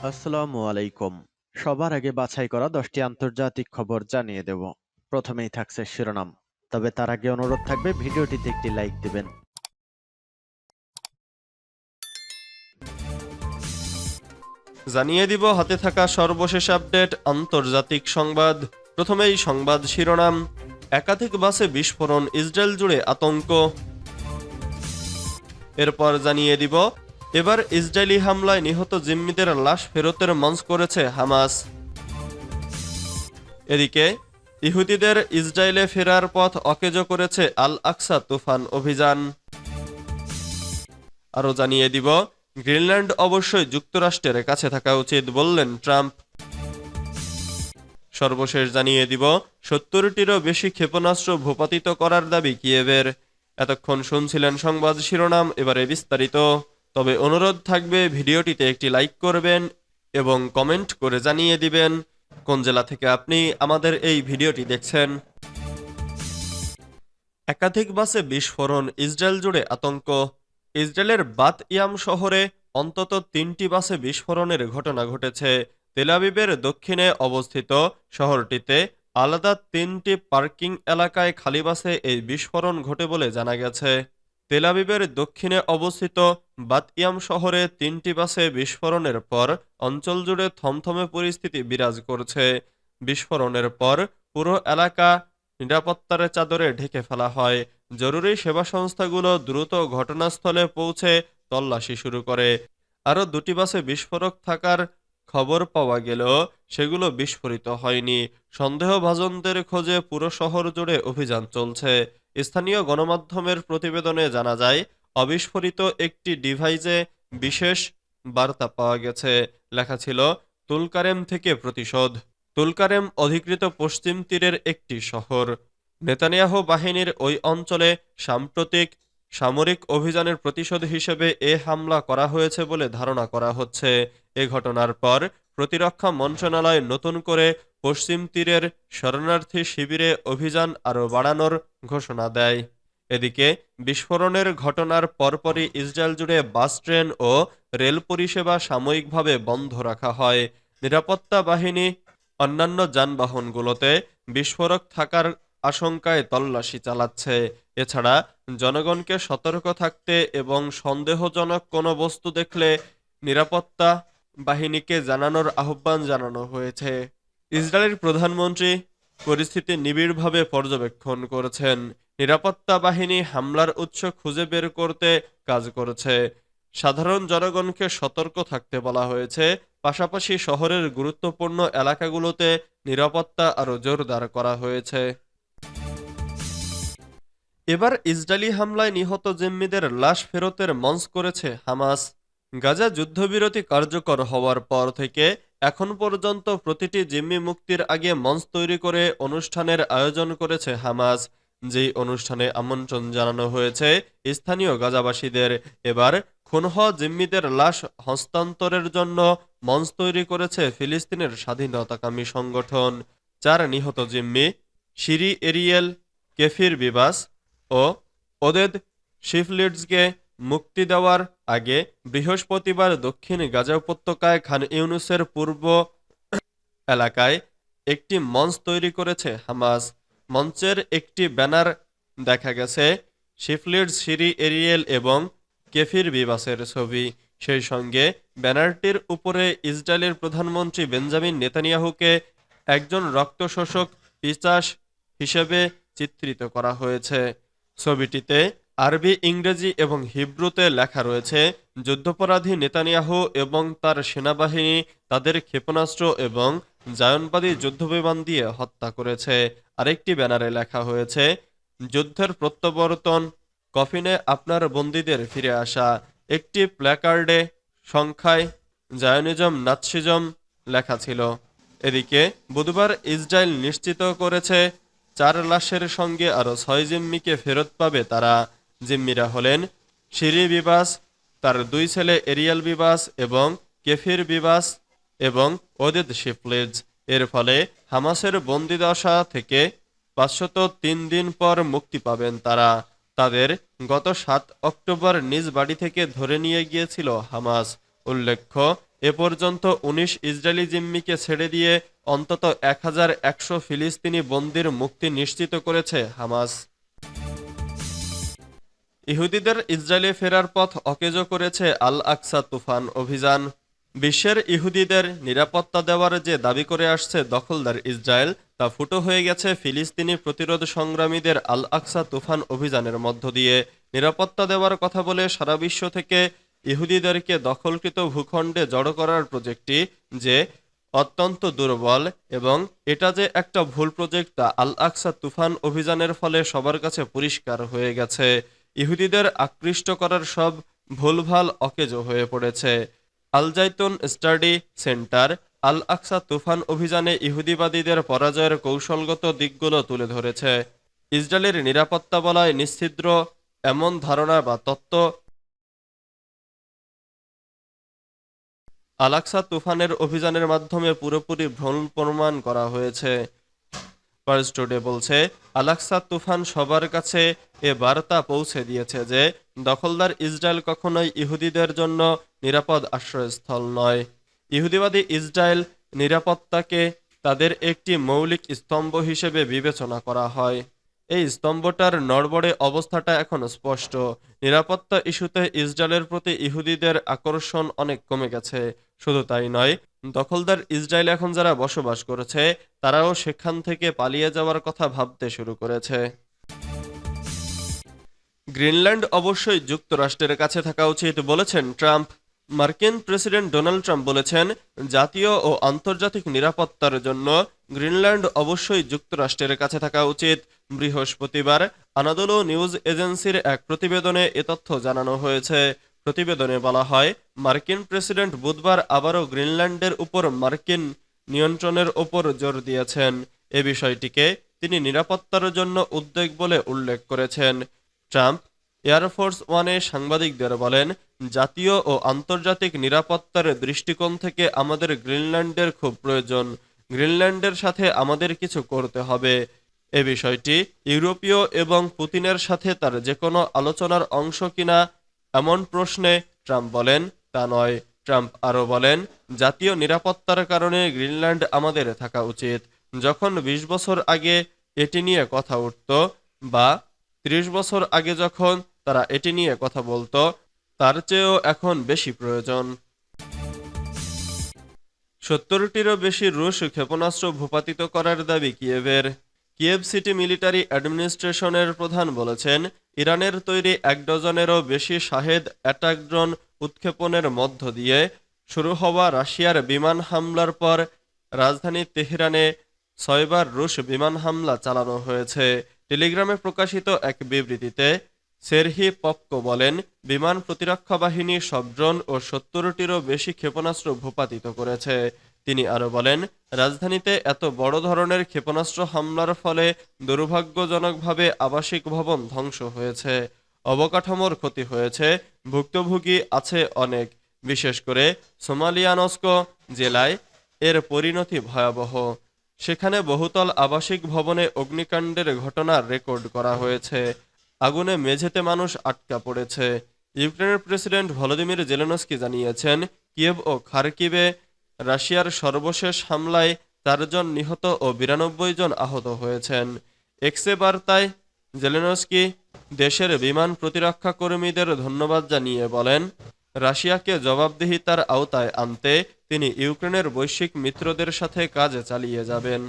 আসসালামু আলাইকুম। সবার আগে বাছাই করা 10টি আন্তর্জাতিক খবর জানিয়ে দেব। প্রথমেই থাকছে শিরোনাম। তবে তার আগে অনুরোধ থাকবে ভিডিওটিতে একটি লাইক দিবেন। জানিয়ে দিব হাতে থাকা সর্বশেষ আপডেট আন্তর্জাতিক সংবাদ। প্রথমেই সংবাদ শিরোনাম। একাধিক বাসে বিস্ফোরণ, ইসরায়েল জুড়ে আতঙ্ক। এরপর জানিয়ে দিব এবার ইসরায়েলি হামলায় নিহত জিম্মিদের লাশ ফেরতের মঞ্চ করেছে হামাস। এদিকে ইহুদিদের ইসরায়েলে ফেরার পথ অকেজো করেছে আল আকসা তুফান অভিযান। আরও জানিয়ে দিব গ্রিনল্যান্ড অবশ্যই যুক্তরাষ্ট্রের কাছে থাকা উচিত বললেন ট্রাম্প। সর্বশেষ জানিয়ে দিব 70টিরও বেশি ক্ষেপণাস্ত্র ভূপাতিত করার দাবি কিয়েভের। এতক্ষণ শুনছিলেন সংবাদ শিরোনাম, এবারে বিস্তারিত। তবে অনুরোধ থাকবে ভিডিওটিতে একটি লাইক করবেন এবং কমেন্ট করে জানিয়ে দিবেন কোন জেলা থেকে আপনি আমাদের এই ভিডিওটি দেখছেন। একাধিক বাসে বিস্ফোরণ, ইসরায়েল জুড়ে আতঙ্ক। ইসরায়েলের বাত ইয়াম শহরে অন্তত 3টি বাসে বিস্ফোরণের ঘটনা ঘটেছে। তেল আবিবের দক্ষিণে অবস্থিত শহরটিতে আলাদা 3টি পার্কিং এলাকায় খালি বাসে এই বিস্ফোরণ ঘটে বলে জানা গেছে। তেল আবিবের দক্ষিণে অবস্থিত বাত ইয়াম শহরে 3টি বাসে বিস্ফোরণের পর অঞ্চল জুড়ে থমথমে পরিস্থিতি বিরাজ করছে। বিস্ফোরণের পর পুরো এলাকা নিরাপত্তার চাদরে ঢেকে ফেলা হয়। জরুরি সেবা সংস্থাগুলো দ্রুত ঘটনাস্থলে পৌঁছে তল্লাশি শুরু করে। আরও 2টি বাসে বিস্ফোরক থাকার খবর পাওয়া গেলেও সেগুলো বিস্ফোরিত হয়নি। সন্দেহভাজনদের খোঁজে পুরো শহর জুড়ে অভিযান চলছে। স্থানীয় গণমাধ্যমের প্রতিবেদনে জানা যায়, অবিস্ফোরিত একটি ডিভাইসে বিশেষ বার্তা পাওয়া গেছে। লেখা ছিল, তুলকারেম থেকে প্রতিশোধ। তুলকারেম অধিকৃত পশ্চিম তীরের একটি শহর। নেতানিয়াহু বাহিনীর ওই অঞ্চলে সাম্প্রতিক সামরিক অভিযানের প্রতিশোধ হিসেবে এ হামলা করা হয়েছে বলে ধারণা করা হচ্ছে। এ ঘটনার পর প্রতিরক্ষা মন্ত্রণালয় নতুন করে পশ্চিম তীরের শরণার্থী শিবিরে অভিযান আরও বাড়ানোর ঘোষণা দেয়। এদিকে বিস্ফোরণের ঘটনার পরপরই ইসরায়েল জুড়ে বাস, ট্রেন ও রেল পরিষেবা সাময়িকভাবে বন্ধ রাখা হয়। নিরাপত্তা বাহিনী অন্যান্য যানবাহনগুলোতে বিস্ফোরক থাকার আশঙ্কায় তল্লাশি চালাচ্ছে। এছাড়া জনগণকে সতর্ক থাকতে এবং সন্দেহজনক কোনো বস্তু দেখলে নিরাপত্তা বাহিনীকে জানানোর আহ্বান জানানো হয়েছে। ইসরায়েলের প্রধানমন্ত্রী পরিস্থিতি নিবিড়ভাবে পর্যবেক্ষণ করেছেন। নিরাপত্তা বাহিনী হামলার উৎস খুঁজে বের করতে কাজ করেছে। সাধারণ জনগণকে সতর্ক থাকতে বলা হয়েছে। পাশাপাশি শহরের গুরুত্বপূর্ণ এলাকাগুলোতে নিরাপত্তা আরও জোরদার করা হয়েছে। এবার ইসরায়েলি হামলায় নিহত জিম্মিদের লাশ ফেরতের মঞ্চ করেছে হামাস। গাজা যুদ্ধবিরতি কার্যকর হওয়ার পর থেকে এখন পর্যন্ত প্রতিটি জিম্মি মুক্তির আগে মঞ্চ তৈরি করে অনুষ্ঠানের আয়োজন করেছে হামাস। যেই অনুষ্ঠানে আমন্ত্রণ জানানো হয়েছে স্থানীয় গাজাবাসীদের। এবার খুন হওয়া জিম্মিদের লাশ হস্তান্তরের জন্য মঞ্চ তৈরি করেছে ফিলিস্তিনের স্বাধীনতাকামী সংগঠন। 4 নিহত জিম্মি শিরি এরিয়েল, কেফির বিবাস ও ওদেদ শিফলিটসকে মুক্তি দেওয়ার আগে বৃহস্পতিবার দক্ষিণ গাজা উপত্যকায় খান ইউনুসের পূর্ব এলাকায় একটি মঞ্চ তৈরি করেছে হামাস। মঞ্চের একটি ব্যানার দেখা গেছে শিফলিটস, শিরি এরিয়েল এবং কেফির বিবাসের ছবি। সেই সঙ্গে ব্যানারটির উপরে ইসরায়েলের প্রধানমন্ত্রী বেঞ্জামিন নেতানিয়াহুকে একজন রক্তশোষক পিশাচ হিসেবে চিত্রিত করা হয়েছে। ছবিটিতে আরবি, ইংরেজি এবং হিব্রুতে লেখা রয়েছে, যুদ্ধাপরাধী নেতানিয়াহু এবং তার সেনাবাহিনী তাদের ক্ষেপণাস্ত্র এবং জায়নবাদী যুদ্ধবিমান দিয়ে হত্যা করেছে। আরেকটি ব্যানারে লেখা হয়েছে, যুদ্ধের প্রত্যাবর্তন, কফিনে আপনার বন্দীদের ফিরে আসা। একটি প্ল্যাকার্ডে সংখ্যায় জায়নিজম, নাৎসিজম লেখা ছিল। এদিকে বুধবার ইসরায়েল নিশ্চিত করেছে 4 লাশের সঙ্গে আরও 6 জিম্মিকে ফেরত পাবে তারা। জিম্মিরা হলেন শিরি বিবাস, তার 2 ছেলে এরিয়াল বিবাস এবং কেফির বিবাস এবং ওদেদ শিফলিটস। এর ফলে হামাসের বন্দিদশা থেকে 503 দিন পর মুক্তি পাবেন তারা। তাদের গত 7 অক্টোবর নিজ বাড়ি থেকে ধরে নিয়ে গিয়েছিল হামাস। উল্লেখ্য, এ পর্যন্ত ১৯ ইসরায়েলি জিম্মিকে ছেড়ে দিয়ে অন্তত ১,১০০ ফিলিস্তিনি বন্দির মুক্তি নিশ্চিত করেছে হামাস। ইহুদিদের ইসরায়েলে ফেরার পথ অকেজো করেছে আল আকসা তুফান অভিযান। বিশ্বের ইহুদিদের নিরাপত্তা দেওয়ার যে দাবি করে আসছে দখলদার ইসরায়েল, তা ফুটো হয়ে গেছে ফিলিস্তিনি প্রতিরোধ সংগ্রামীদের আল আকসা তুফান অভিযানের মধ্য দিয়ে। নিরাপত্তা দেওয়ার কথা বলে সারা বিশ্ব থেকে ইহুদিদেরকে দখলকৃত ভূখণ্ডে জড়ো করার প্রজেক্টটি যে অত্যন্ত দুর্বল এবং এটা যে একটা ভুল প্রজেক্ট, তা আল আকসা তুফান অভিযানের ফলে সবার কাছে পরিষ্কার হয়ে গেছে। ইহুদিদের আকৃষ্ট করার সব ভুলভাল অকেজো হয়ে পড়েছে। আল জাইতুন স্টাডি সেন্টার আল আকসা তুফান অভিযানে ইহুদিবাদীদের পরাজয়ের কৌশলগত দিকগুলো তুলে ধরেছে। ইসরায়েলের নিরাপত্তা বলয় নিশ্ছিদ্র এমন ধারণা বা তত্ত্ব আল আকসা তুফানের অভিযানের মাধ্যমে পুরোপুরি ভ্রম প্রমাণ করা হয়েছে। ফার্স্ট টুডে বলছে, আল আকসা তুফান সবার কাছে এ বার্তা পৌঁছে দিয়েছে যে দখলদার ইসরায়েল কখনোই ইহুদিদের জন্য নিরাপদ আশ্রয়স্থল নয়। ইহুদিবাদী ইসরায়েল নিরাপত্তাকে তাদের একটি মৌলিক স্তম্ভ হিসেবে বিবেচনা করা হয়। এই স্তম্ভটার নড়বড়ে অবস্থাটা এখন স্পষ্ট। নিরাপত্তা ইস্যুতে ইসরায়েলের প্রতি ইহুদিদের আকর্ষণ অনেক কমে গেছে। শুধু তাই নয়, দখলদার ইসরায়েল এখন যারা বসবাস করেছে তারাও সেখান থেকে পালিয়ে যাওয়ার কথা ভাবতে শুরু করেছে। গ্রিনল্যান্ড অবশ্যই যুক্তরাষ্ট্রের কাছে থাকা উচিত বলেছেন ট্রাম্প। মার্কিন প্রেসিডেন্ট ডোনাল্ড ট্রাম্প বলেছেন, জাতীয় ও আন্তর্জাতিক নিরাপত্তার জন্য গ্রিনল্যান্ড অবশ্যই যুক্তরাষ্ট্রের কাছে থাকা উচিত। বৃহস্পতিবার আনাদোলু নিউজ এজেন্সির এক প্রতিবেদনে এ তথ্য জানানো হয়েছে। প্রতিবেদনে বলা হয়, মার্কিন প্রেসিডেন্ট বুধবার আবারও গ্রিনল্যান্ডের উপর মার্কিন নিয়ন্ত্রণের ওপর জোর দিয়েছেন। এ বিষয়টিকে তিনি নিরাপত্তার জন্য উদ্বেগ বলে উল্লেখ করেছেন। ট্রাম্প এয়ারফোর্স ওয়ানে সাংবাদিকদের বলেন, জাতীয় ও আন্তর্জাতিক নিরাপত্তার দৃষ্টিকোণ থেকে আমাদের গ্রিনল্যান্ডের খুব প্রয়োজন। গ্রিনল্যান্ডের সাথে আমাদের কিছু করতে হবে। এ বিষয়টি ইউরোপীয় এবং পুতিনের সাথে তার যে কোনো আলোচনার অংশ কিনা এমন প্রশ্নে ট্রাম্প বলেন, তা নয়। ট্রাম্প আরও বলেন, জাতীয় নিরাপত্তার কারণে গ্রিনল্যান্ড আমাদের থাকা উচিত। যখন ২০ বছর আগে এটি নিয়ে কথা উঠত বা ৩০ বছর আগে যখন তারা এটি নিয়ে কথা বলতো, তার চেয়েও এখন বেশি প্রয়োজন। ৭০টিরও বেশি রুশ ক্ষেপণাস্ত্র ভূপাতিত করার দাবি কিয়েভের। কিয়েভ সিটি মিলিটারি অ্যাডমিনিস্ট্রেশনের প্রধান বলেছেন, ইরানের তৈরি ১ ডজনেরও বেশি শাহেদ অ্যাটাক ড্রোন উৎক্ষেপণের মধ্য দিয়ে শুরু হওয়া রাশিয়ার বিমান হামলার পর রাজধানী তেহরানে ৬বার রুশ বিমান হামলা চালানো হয়েছে। টেলিগ্রামে প্রকাশিত এক বিবৃতিতে সেরহি পপকো বলেন, বিমান প্রতিরক্ষা বাহিনী সব ড্রোন ও ৭০টিরও বেশি ক্ষেপণাস্ত্র ভূপাতিত করেছে। তিনি আরও বলেন, রাজধানীতে এত বড় ধরনের ক্ষেপণাস্ত্র হামলার ফলে দুর্ভাগ্যজনকভাবে আবাসিক ভবন ধ্বংস হয়েছে, অবকাঠামোর ক্ষতি হয়েছে, ভুক্তভোগী আছে অনেক। বিশেষ করে সোমালিয়ানস্ক জেলায় এর পরিণতি ভয়াবহ। সেখানে বহুতল আবাসিক ভবনে অগ্নিকাণ্ডের ঘটনা রেকর্ড করা হয়েছে। আগুনে মেঝেতে মানুষ আটকা পড়েছে। ইউক্রেনের প্রেসিডেন্ট ভলোদিমির জেলেনস্কি জানিয়েছেন, কিয়েভ ও খারকিভে রাশিয়ার সর্বশেষ হামলায় ৪ জন নিহত ও ৯২ জন আহত হয়েছেন। এক্সে বার্তায় জেলেনস্কি দেশের বিমান প্রতিরক্ষা কর্মীদের ধন্যবাদ জানিয়ে বলেন, রাশিয়াকে জবাবদিহিতার আওতায় আনতে তিনি ইউক্রেনের বৈশ্বিক মিত্রদের সাথে কাজ চালিয়ে যাবেন।